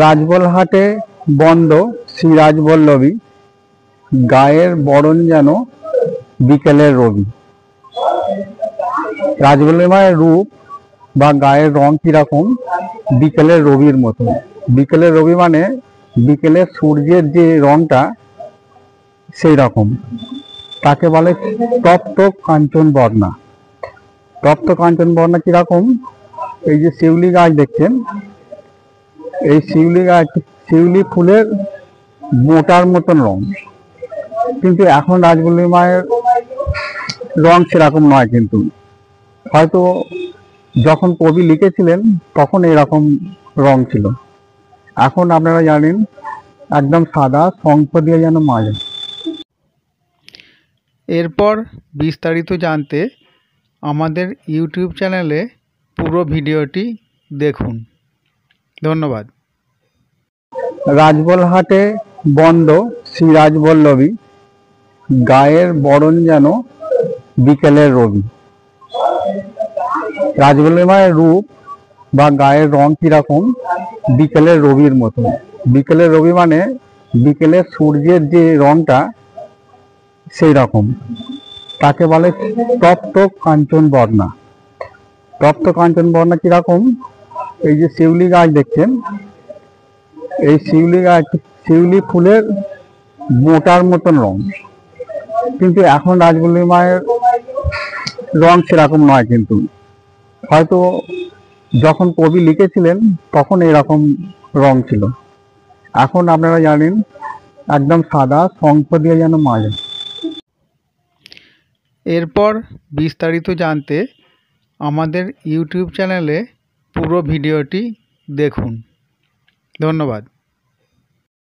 রাজবলহাটে বন্ধ শ্রী রাজবল্লভী, গায়ের বরণ যেন বিকেলের রবি। রাজবল্লভী মায়ের রূপ বা গায়ের রং কিরকম? বিকেলের রবির মতো। বিকেলের রবি মানে বিকেলের সূর্যের যে রংটা সেই রকম, তাকে বলে তপ্ত কাঞ্চন বর্ণা। তপ্ত কাঞ্চন বর্ণা কিরকম? এই যে শিউলি গাছ দেখছেন, এই শিউলি গাছ, শিউলি ফুলের মোটার মতন রং, কিন্তু এখন রাজবল্লভী মায়ের রং সেরকম নয়। কিন্তু হয়তো যখন কবি লিখেছিলেন তখন এরকম রং ছিল। এখন আপনারা জানেন একদম সাদা, শঙ্খ দিয়ে যেন মাজা। এরপর বিস্তারিত জানতে আমাদের ইউটিউব চ্যানেলে পুরো ভিডিওটি দেখুন। ধন্যবাদ। রাজবলহাটে বন্ধ শ্রী রাজবল্লভী, গায়ের বরণ যেন বিকেলের রবি। রাজবল্লভী মায়ের রূপ বা গায়ের রং কিরকম? বিকেলের রবির মতো। বিকেলের রবি মানে বিকেলের সূর্যের যে রংটা সেই রকম, তাকে বলে তপ্ত কাঞ্চন বর্ণা। তপ্ত কাঞ্চন বর্ণা কিরকম? এই যে শিউলি গাছ দেখছেন, এই শিউলি গাছ, শিউলি ফুলের মোটার মতন রং, কিন্তু এখন রাজবল্লভী মায়ের রং সেরকম নয়। কিন্তু হয়তো যখন কবি লিখেছিলেন তখন এরকম রং ছিল। এখন আপনারা জানেন একদম সাদা, শঙ্খ দিয়ে যেন মাজা। এরপর বিস্তারিত জানতে আমাদের ইউটিউব চ্যানেলে পুরো ভিডিওটি দেখুন। ধন্যবাদ।